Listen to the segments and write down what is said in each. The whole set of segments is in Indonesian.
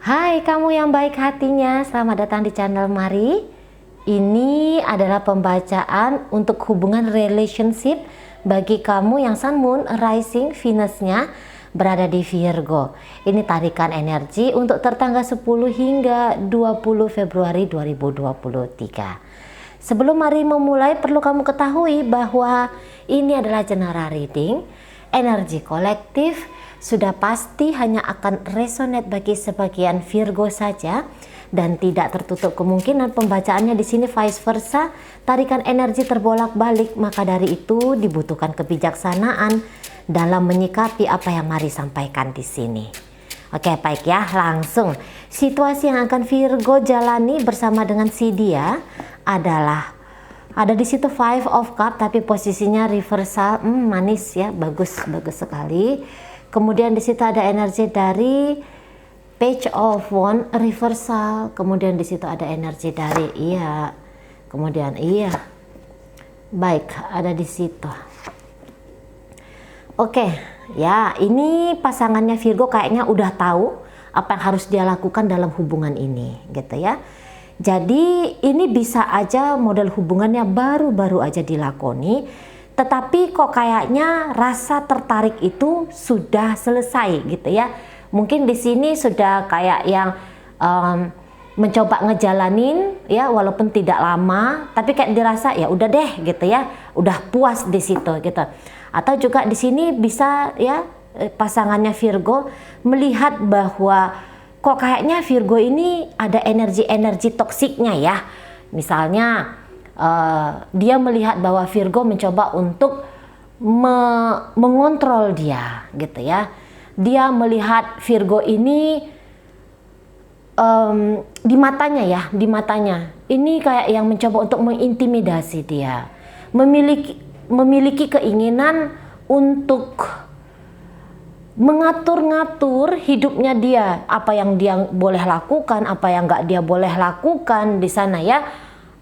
Hai kamu yang baik hatinya, selamat datang di channel Mari. Ini adalah pembacaan untuk hubungan relationship bagi kamu yang Sun, Moon, Rising, Venus-nya berada di Virgo. Ini tarikan energi untuk tertanggal 10 hingga 20 Februari 2023. Sebelum Mari memulai, perlu kamu ketahui bahwa ini adalah general reading, energi kolektif. Sudah pasti hanya akan resonate bagi sebagian Virgo saja dan tidak tertutup kemungkinan pembacaannya di sini vice versa, tarikan energi terbolak-balik, maka dari itu dibutuhkan kebijaksanaan dalam menyikapi apa yang Mari sampaikan di sini. Oke, baik ya, langsung. Situasi yang akan Virgo jalani bersama dengan si dia adalah ada di situ Five of Cup tapi posisinya reversal, manis ya, bagus sekali. Kemudian di situ ada energi dari Page of Wands reversal. Kemudian di situ ada energi dari kemudian baik, ada di situ. Oke, ya ini pasangannya Virgo kayaknya udah tahu apa yang harus dia lakukan dalam hubungan ini, gitu ya. Jadi ini bisa aja model hubungannya baru-baru aja dilakoni. Tetapi kok kayaknya rasa tertarik itu sudah selesai gitu ya. Mungkin di sini sudah kayak yang mencoba ngejalanin ya, walaupun tidak lama, tapi kayak dirasa ya udah deh gitu ya, udah puas di situ gitu. Atau juga di sini bisa ya pasangannya Virgo melihat bahwa kok kayaknya Virgo ini ada energi-energi toksiknya ya. Misalnya dia melihat bahwa Virgo mencoba untuk mengontrol dia gitu ya. Dia melihat Virgo ini di matanya ini kayak yang mencoba untuk mengintimidasi dia, memiliki keinginan untuk mengatur-ngatur hidupnya dia, apa yang dia boleh lakukan, apa yang nggak dia boleh lakukan di sana ya.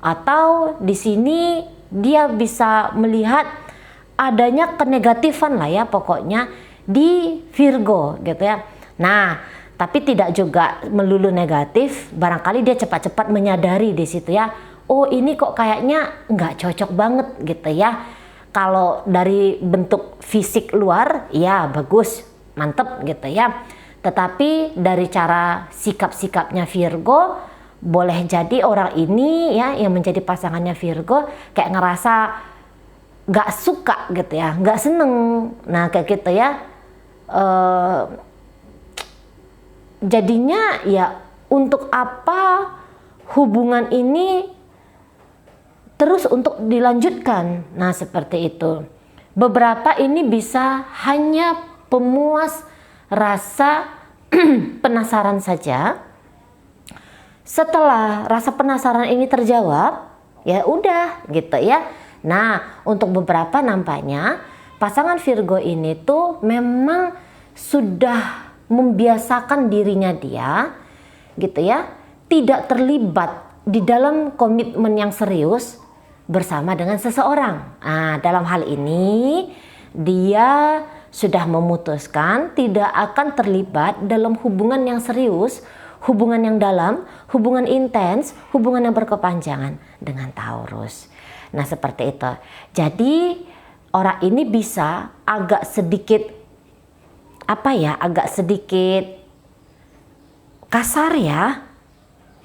Atau di sini dia bisa melihat adanya kenegatifan lah ya pokoknya di Virgo gitu ya. Nah, tapi tidak juga melulu negatif, barangkali dia cepat-cepat menyadari di situ ya. Oh, ini kok kayaknya nggak cocok banget gitu ya. Kalau dari bentuk fisik luar, ya bagus, mantep gitu ya. Tetapi dari cara sikap-sikapnya Virgo, boleh jadi orang ini ya yang menjadi pasangannya Virgo kayak ngerasa gak suka gitu ya, gak seneng. Nah kayak gitu ya, jadinya ya untuk apa hubungan ini terus untuk dilanjutkan. Nah seperti itu. Beberapa ini bisa hanya pemuas rasa penasaran saja. Setelah rasa penasaran ini terjawab, ya udah gitu ya. Nah, untuk beberapa nampaknya pasangan Virgo ini tuh memang sudah membiasakan dirinya dia gitu ya, tidak terlibat di dalam komitmen yang serius bersama dengan seseorang. Nah, dalam hal ini dia sudah memutuskan tidak akan terlibat dalam hubungan yang serius, hubungan yang dalam, hubungan intens, hubungan yang berkepanjangan dengan Taurus. Nah seperti itu. Jadi orang ini bisa agak sedikit agak sedikit kasar ya.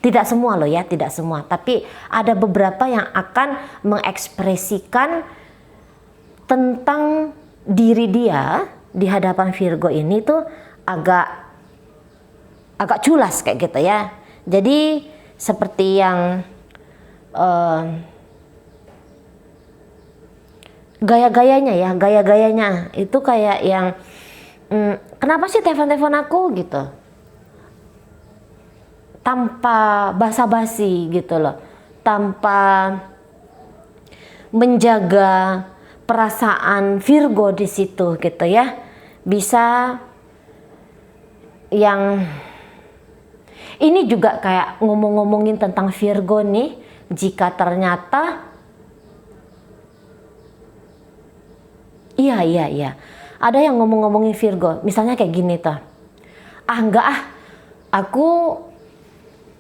Tidak semua loh ya, tidak semua. Tapi ada beberapa yang akan mengekspresikan tentang diri dia di hadapan Virgo ini tuh agak culas kayak gitu ya. Jadi seperti yang gaya-gayanya itu kayak yang kenapa sih telepon aku gitu, tanpa basa-basi gitu loh, tanpa menjaga perasaan Virgo di situ gitu ya. Bisa yang ini juga kayak ngomongin tentang Virgo nih, jika ternyata ada yang ngomongin Virgo, misalnya kayak gini tuh, enggak aku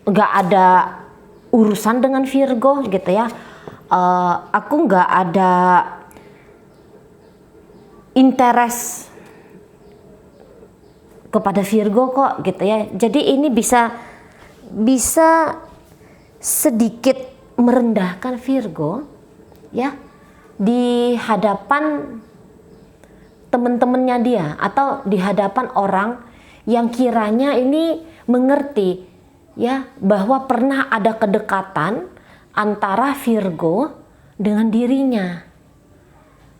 nggak ada urusan dengan Virgo gitu ya. Aku nggak ada interest kepada Virgo kok gitu ya. Jadi ini bisa sedikit merendahkan Virgo ya di hadapan teman-temannya dia atau di hadapan orang yang kiranya ini mengerti ya bahwa pernah ada kedekatan antara Virgo dengan dirinya.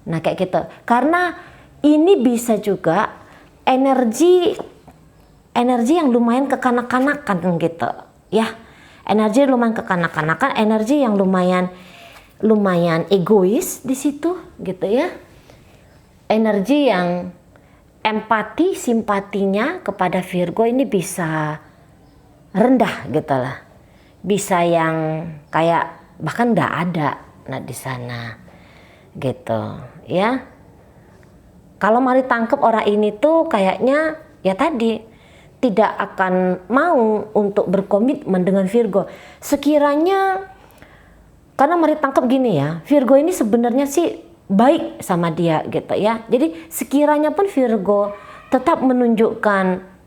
Nah kayak gitu. Karena ini bisa juga energi yang lumayan kekanak-kanakan gitu ya. Energi lumayan kekanak-kanakan, energi yang lumayan egois di situ gitu ya. Energi yang empati, simpatinya kepada Virgo ini bisa rendah gitu lah. Bisa yang kayak bahkan nggak ada di sana gitu ya. Kalau Mari tangkap orang ini tuh kayaknya ya tadi tidak akan mau untuk berkomitmen dengan Virgo. Sekiranya karena Mari tangkap gini ya, Virgo ini sebenarnya sih baik sama dia gitu ya. Jadi sekiranya pun Virgo tetap menunjukkan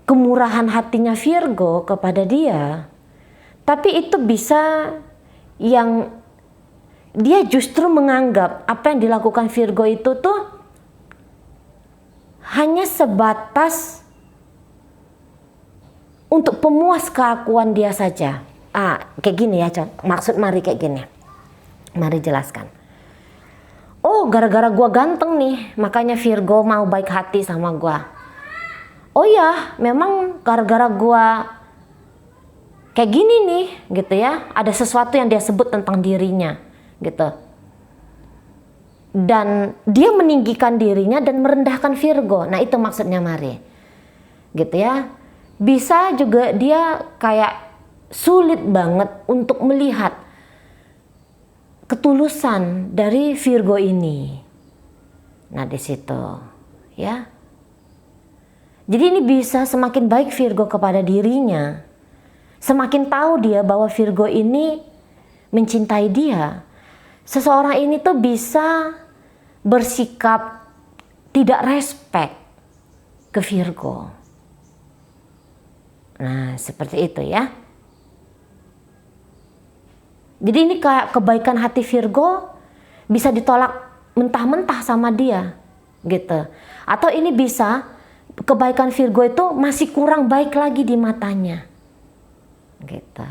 kemurahan hatinya Virgo kepada dia, tapi itu bisa yang dia justru menganggap apa yang dilakukan Virgo itu tuh hanya sebatas untuk pemuas keakuan dia saja. Kayak gini ya, maksud Mari kayak gini. Mari jelaskan. Oh, gara-gara gua ganteng nih, makanya Virgo mau baik hati sama gua. Oh ya, memang gara-gara gua kayak gini nih, gitu ya. Ada sesuatu yang dia sebut tentang dirinya, gitu. Dan dia meninggikan dirinya dan merendahkan Virgo. Nah, itu maksudnya Mari. Gitu ya. Bisa juga dia kayak sulit banget untuk melihat ketulusan dari Virgo ini. Nah, di situ ya. Jadi ini bisa semakin baik Virgo kepada dirinya. Semakin tahu dia bahwa Virgo ini mencintai dia. Seseorang ini tuh bisa bersikap tidak respect ke Virgo. Nah, seperti itu ya. Jadi ini kayak kebaikan hati Virgo bisa ditolak mentah-mentah sama dia gitu. Atau ini bisa kebaikan Virgo itu masih kurang baik lagi di matanya gitu.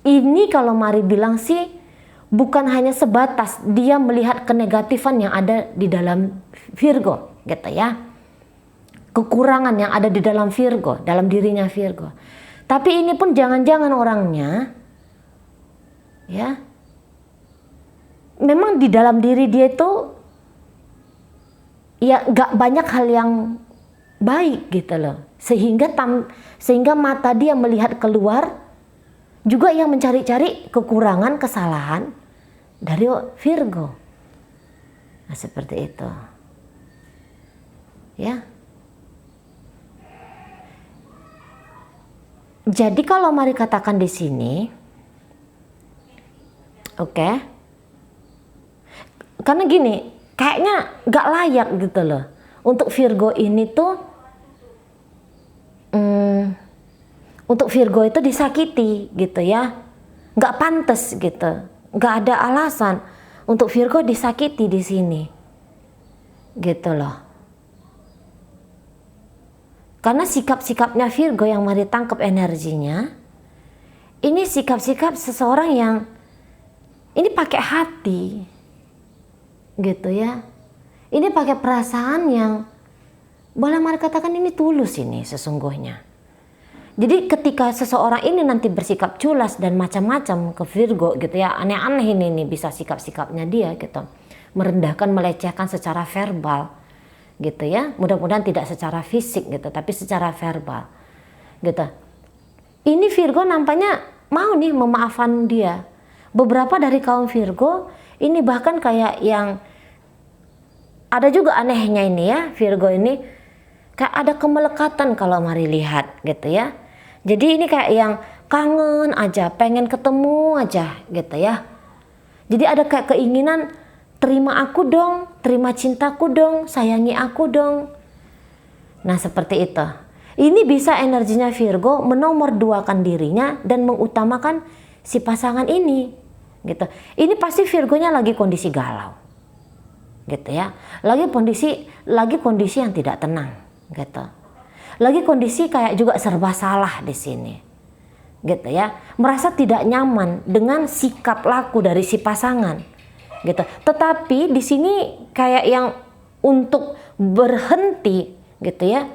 Ini kalau Mari bilang sih bukan hanya sebatas dia melihat kenegatifan yang ada di dalam Virgo gitu ya. Kekurangan yang ada di dalam Virgo, dalam dirinya Virgo. Tapi ini pun jangan-jangan orangnya ya memang di dalam diri dia itu ya gak banyak hal yang baik gitu loh, sehingga mata dia melihat keluar juga yang mencari-cari kekurangan, kesalahan dari Virgo. Nah, seperti itu ya. Jadi kalau Mari katakan di sini oke. Karena gini, kayaknya gak layak gitu loh untuk Virgo ini tuh untuk Virgo itu disakiti gitu ya. Gak pantas gitu. Gak ada alasan untuk Virgo disakiti di sini. Gitu loh. Karena sikap-sikapnya Virgo yang Mari tangkap energinya, ini sikap-sikap seseorang yang ini pakai hati, gitu ya. Ini pakai perasaan yang boleh Mari katakan ini tulus ini sesungguhnya. Jadi ketika seseorang ini nanti bersikap culas dan macam-macam ke Virgo gitu ya, aneh-aneh ini bisa sikap-sikapnya dia gitu. Merendahkan, melecehkan secara verbal gitu ya. Mudah-mudahan tidak secara fisik gitu, tapi secara verbal gitu. Ini Virgo nampaknya mau nih memaafkan dia. Beberapa dari kaum Virgo ini bahkan kayak yang ada juga anehnya ini ya, Virgo ini Kayak ada kemelekatan kalau Mari lihat gitu ya. Jadi ini kayak yang kangen aja, pengen ketemu aja gitu ya. Jadi ada kayak keinginan, terima aku dong, terima cintaku dong, sayangi aku dong. Nah seperti itu. Ini bisa energinya Virgo menomorduakan dirinya dan mengutamakan si pasangan ini gitu. Ini pasti Virgonya lagi kondisi galau gitu ya. Lagi kondisi yang tidak tenang gitu. Lagi kondisi kayak juga serba salah di sini gitu ya, merasa tidak nyaman dengan sikap laku dari si pasangan gitu. Tetapi di sini kayak yang untuk berhenti gitu ya,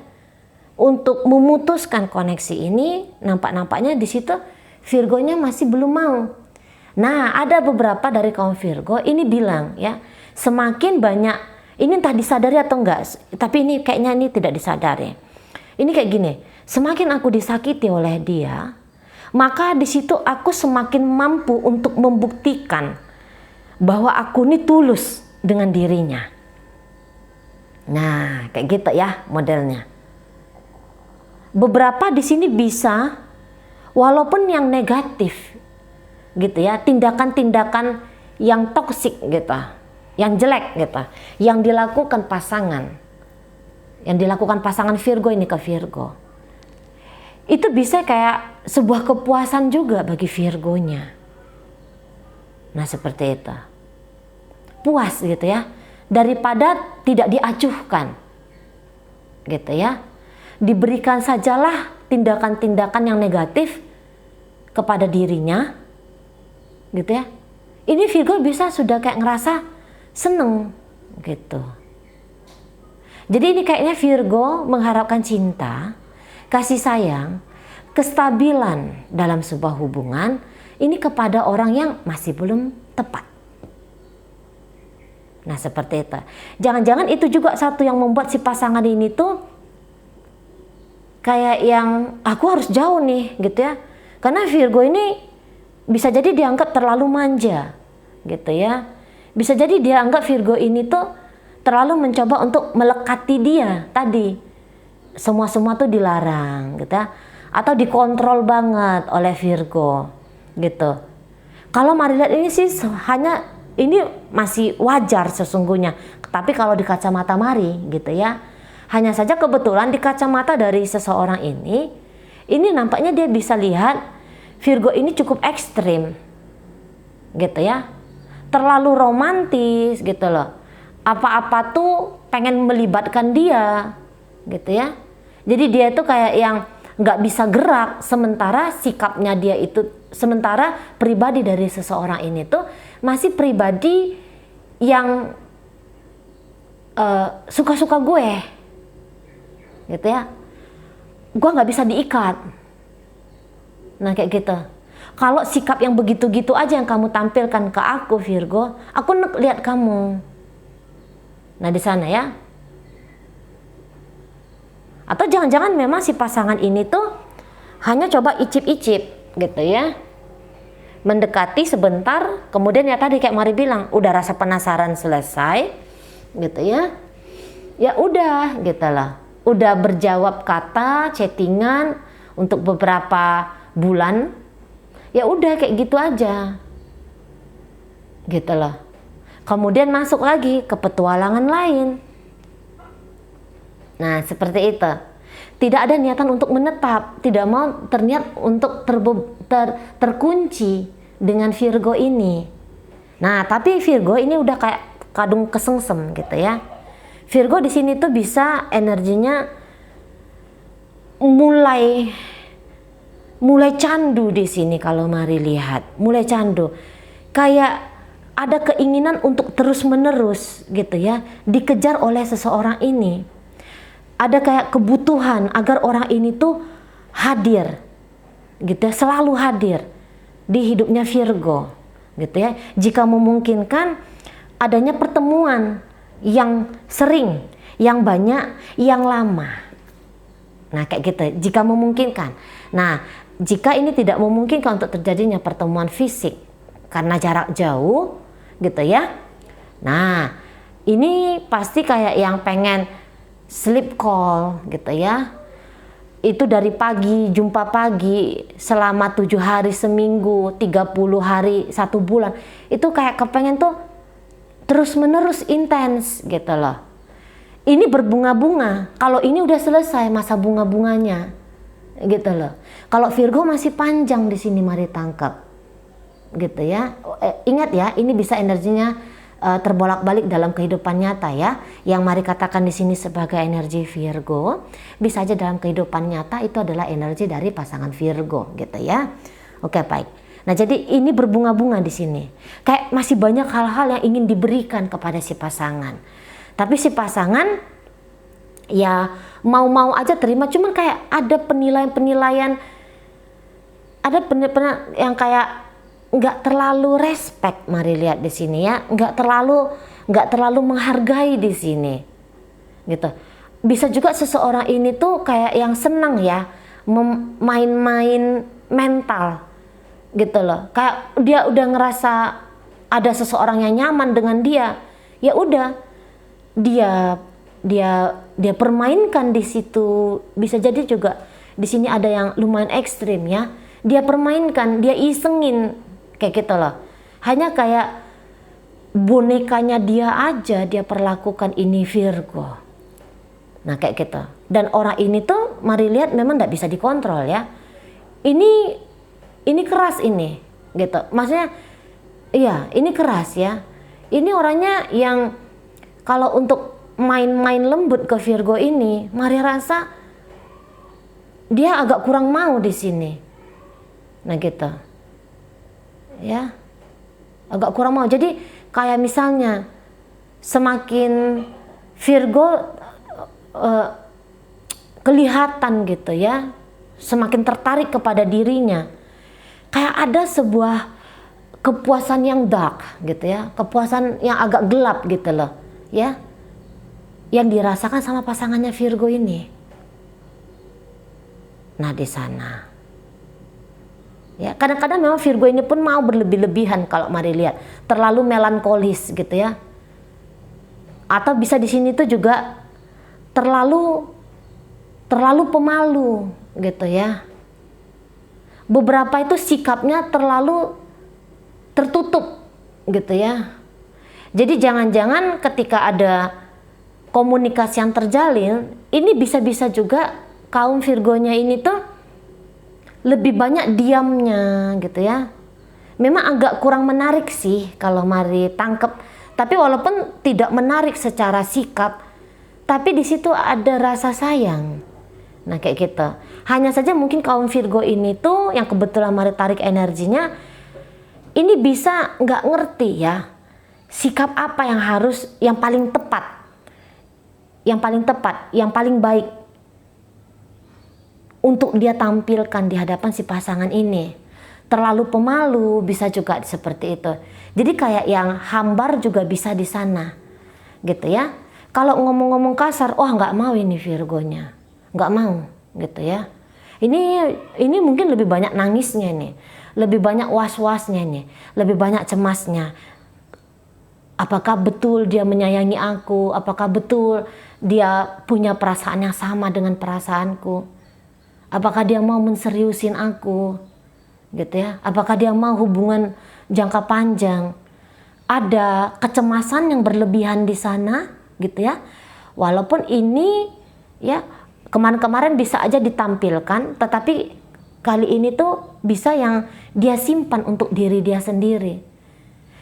untuk memutuskan koneksi ini, nampaknya di situ Virgonya masih belum mau. Nah ada beberapa dari kaum Virgo ini bilang ya, semakin banyak, ini entah disadari atau enggak, tapi ini kayaknya ini tidak disadari. Ini kayak gini, semakin aku disakiti oleh dia, maka di situ aku semakin mampu untuk membuktikan bahwa aku ini tulus dengan dirinya. Nah, kayak gitu ya modelnya. Beberapa di sini bisa, walaupun yang negatif, gitu ya, tindakan-tindakan yang toksik gitu, yang jelek gitu, yang dilakukan pasangan Virgo ini ke Virgo. Itu bisa kayak sebuah kepuasan juga bagi Virgonya. Nah seperti itu. Puas gitu ya. Daripada tidak diacuhkan. Gitu ya. Diberikan sajalah tindakan-tindakan yang negatif kepada dirinya. Gitu ya. Ini Virgo bisa sudah kayak ngerasa seneng gitu. Jadi ini kayaknya Virgo mengharapkan cinta, kasih sayang, kestabilan dalam sebuah hubungan ini kepada orang yang masih belum tepat. Nah seperti itu. Jangan-jangan itu juga satu yang membuat si pasangan ini tuh kayak yang aku harus jauh nih gitu ya. Karena Virgo ini bisa jadi dianggap terlalu manja gitu ya. Bisa jadi dianggap Virgo ini tuh terlalu mencoba untuk melekati dia tadi. Semua tuh dilarang gitu ya. Atau dikontrol banget oleh Virgo gitu. Kalau Mari lihat ini sih hanya ini masih wajar sesungguhnya. Tapi kalau di kacamata Mari gitu ya, hanya saja kebetulan di kacamata dari seseorang ini nampaknya dia bisa lihat Virgo ini cukup ekstrim gitu ya. Terlalu romantis gitu loh. Apa-apa tuh pengen melibatkan dia gitu ya. Jadi dia tuh kayak yang nggak bisa gerak, sementara sikapnya dia itu, sementara pribadi dari seseorang ini tuh masih pribadi yang suka-suka gue gitu ya. Gue nggak bisa diikat. Nah kayak gitu. Kalau sikap yang begitu-gitu aja yang kamu tampilkan ke aku Virgo, aku lihat kamu. Nah di sana ya. Atau jangan-jangan memang si pasangan ini tuh hanya coba icip-icip gitu ya. Mendekati sebentar, kemudian ya tadi kayak Mari bilang, udah rasa penasaran selesai gitu ya. Ya udah gitu lah. Udah berjawab kata, chattingan untuk beberapa bulan. Ya udah kayak gitu aja. Gitu loh. Kemudian masuk lagi ke petualangan lain. Nah seperti itu. Tidak ada niatan untuk menetap, tidak mau terniat untuk terkunci dengan Virgo ini. Nah tapi Virgo ini udah kayak kadung kesengsem gitu ya. Virgo di sini tuh bisa energinya mulai candu di sini kalau Mari lihat, mulai candu. Kayak ada keinginan untuk terus-menerus gitu ya, dikejar oleh seseorang ini. Ada kayak kebutuhan agar orang ini tuh hadir gitu ya, selalu hadir di hidupnya Virgo gitu ya. Jika memungkinkan adanya pertemuan yang sering, yang banyak, yang lama. Nah kayak gitu jika memungkinkan. Nah jika ini tidak memungkinkan untuk terjadinya pertemuan fisik karena jarak jauh gitu ya. Nah ini pasti kayak yang pengen sleep call gitu ya. Itu dari pagi, jumpa pagi selama 7 hari seminggu, 30 hari 1 bulan. Itu kayak kepengen tuh terus menerus intens gitu loh. Ini berbunga-bunga. Kalau ini udah selesai masa bunga-bunganya gitu loh. Kalau Virgo masih panjang di sini, mari tangkap gitu ya. Ingat ya, ini bisa energinya terbolak-balik dalam kehidupan nyata ya. Yang mari katakan di sini sebagai energi Virgo, bisa aja dalam kehidupan nyata itu adalah energi dari pasangan Virgo gitu ya. Oke, baik. Nah, jadi ini berbunga-bunga di sini. Kayak masih banyak hal-hal yang ingin diberikan kepada si pasangan. Tapi si pasangan ya mau-mau aja terima, cuman kayak ada penilaian-penilaian, ada penilaian yang kayak nggak terlalu respect, mari lihat di sini ya, nggak terlalu menghargai di sini, gitu. Bisa juga seseorang ini tuh kayak yang senang ya, main-main mental, gitu loh. Kayak dia udah ngerasa ada seseorang yang nyaman dengan dia, ya udah dia permainkan di situ. Bisa jadi juga di sini ada yang lumayan ekstrim ya, dia permainkan, dia isengin. Kayak gitu loh. Hanya kayak bonekanya dia aja dia perlakukan ini Virgo. Nah kayak gitu. Dan orang ini tuh mari lihat memang nggak bisa dikontrol ya. Ini keras ini gitu. Maksudnya iya ini keras ya. Ini orangnya yang kalau untuk main-main lembut ke Virgo ini, mari rasa dia agak kurang mau di sini. Nah gitu. Ya agak kurang mau. Jadi kayak misalnya semakin Virgo kelihatan gitu ya, semakin tertarik kepada dirinya, kayak ada sebuah kepuasan yang dark gitu ya, kepuasan yang agak gelap gitu loh ya, yang dirasakan sama pasangannya Virgo ini. Nah di sana ya, kadang-kadang memang Virgo ini pun mau berlebih-lebihan kalau mari lihat, terlalu melankolis gitu ya. Atau bisa di sini tuh juga terlalu pemalu gitu ya. Beberapa itu sikapnya terlalu tertutup gitu ya. Jadi jangan-jangan ketika ada komunikasi yang terjalin, ini bisa-bisa juga kaum Virgonya ini tuh lebih banyak diamnya gitu ya. Memang agak kurang menarik sih kalau mari tangkep. Tapi walaupun tidak menarik secara sikap, tapi di situ ada rasa sayang. Nah kayak gitu. Hanya saja mungkin kaum Virgo ini tuh yang kebetulan mari tarik energinya, ini bisa nggak ngerti ya sikap apa yang harus, yang paling tepat, yang paling baik untuk dia tampilkan di hadapan si pasangan ini. Terlalu pemalu bisa juga seperti itu. Jadi kayak yang hambar juga bisa di sana gitu ya. Kalau ngomong-ngomong kasar, oh nggak mau ini Virgonya, nggak mau gitu ya. Ini mungkin lebih banyak nangisnya nih, lebih banyak was-wasnya nih, lebih banyak cemasnya. Apakah betul dia menyayangi aku? Apakah betul dia punya perasaan yang sama dengan perasaanku? Apakah dia mau menseriusin aku, gitu ya? Apakah dia mau hubungan jangka panjang? Ada kecemasan yang berlebihan di sana, gitu ya. Walaupun ini, ya kemarin-kemarin bisa aja ditampilkan, tetapi kali ini tuh bisa yang dia simpan untuk diri dia sendiri.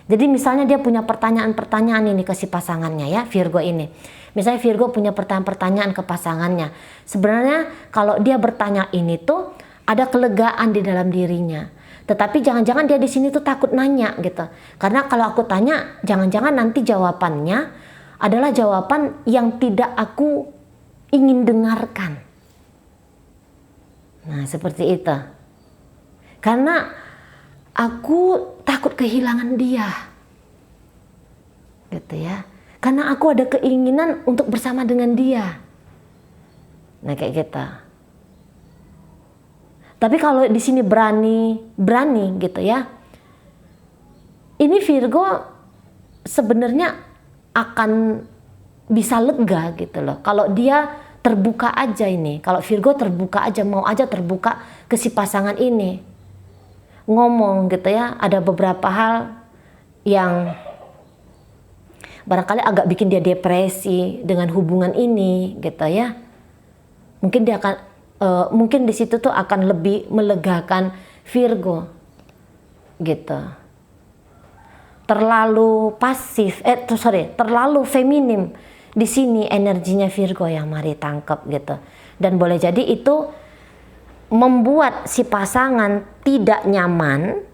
Jadi misalnya dia punya pertanyaan-pertanyaan ini ke si pasangannya ya, Virgo ini. Misalnya Virgo punya pertanyaan-pertanyaan ke pasangannya. Sebenarnya kalau dia bertanya ini tuh ada kelegaan di dalam dirinya. Tetapi jangan-jangan dia di sini tuh takut nanya gitu. Karena kalau aku tanya, jangan-jangan nanti jawabannya adalah jawaban yang tidak aku ingin dengarkan. Nah, seperti itu. Karena aku takut kehilangan dia. Gitu ya. Karena aku ada keinginan untuk bersama dengan dia. Nah, kayak gitu. Tapi kalau di sini berani gitu ya. Ini Virgo sebenarnya akan bisa lega gitu loh. Kalau dia terbuka aja ini, kalau Virgo terbuka aja, mau aja terbuka ke si pasangan ini, ngomong gitu ya, ada beberapa hal yang barangkali agak bikin dia depresi dengan hubungan ini gitu ya. Mungkin dia akan mungkin di situ tuh akan lebih melegakan Virgo gitu. Terlalu pasif, terlalu feminim. Di sini energinya Virgo yang mari tangkap gitu. Dan boleh jadi itu membuat si pasangan tidak nyaman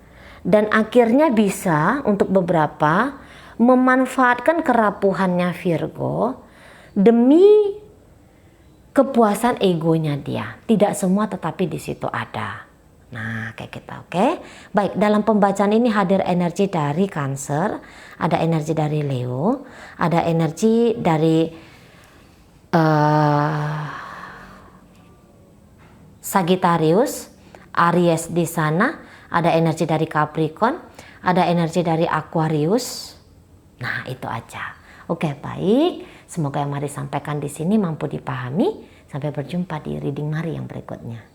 dan akhirnya bisa untuk beberapa memanfaatkan kerapuhannya Virgo demi kepuasan egonya dia. Tidak semua tetapi di situ ada. Nah, kayak gitu, oke? Baik, dalam pembacaan ini hadir energi dari Cancer, ada energi dari Leo, ada energi dari Sagittarius, Aries di sana, ada energi dari Capricorn, ada energi dari Aquarius. Nah, itu aja. Oke, baik. Semoga yang Mari sampaikan di sini mampu dipahami. Sampai berjumpa di reading Mari yang berikutnya.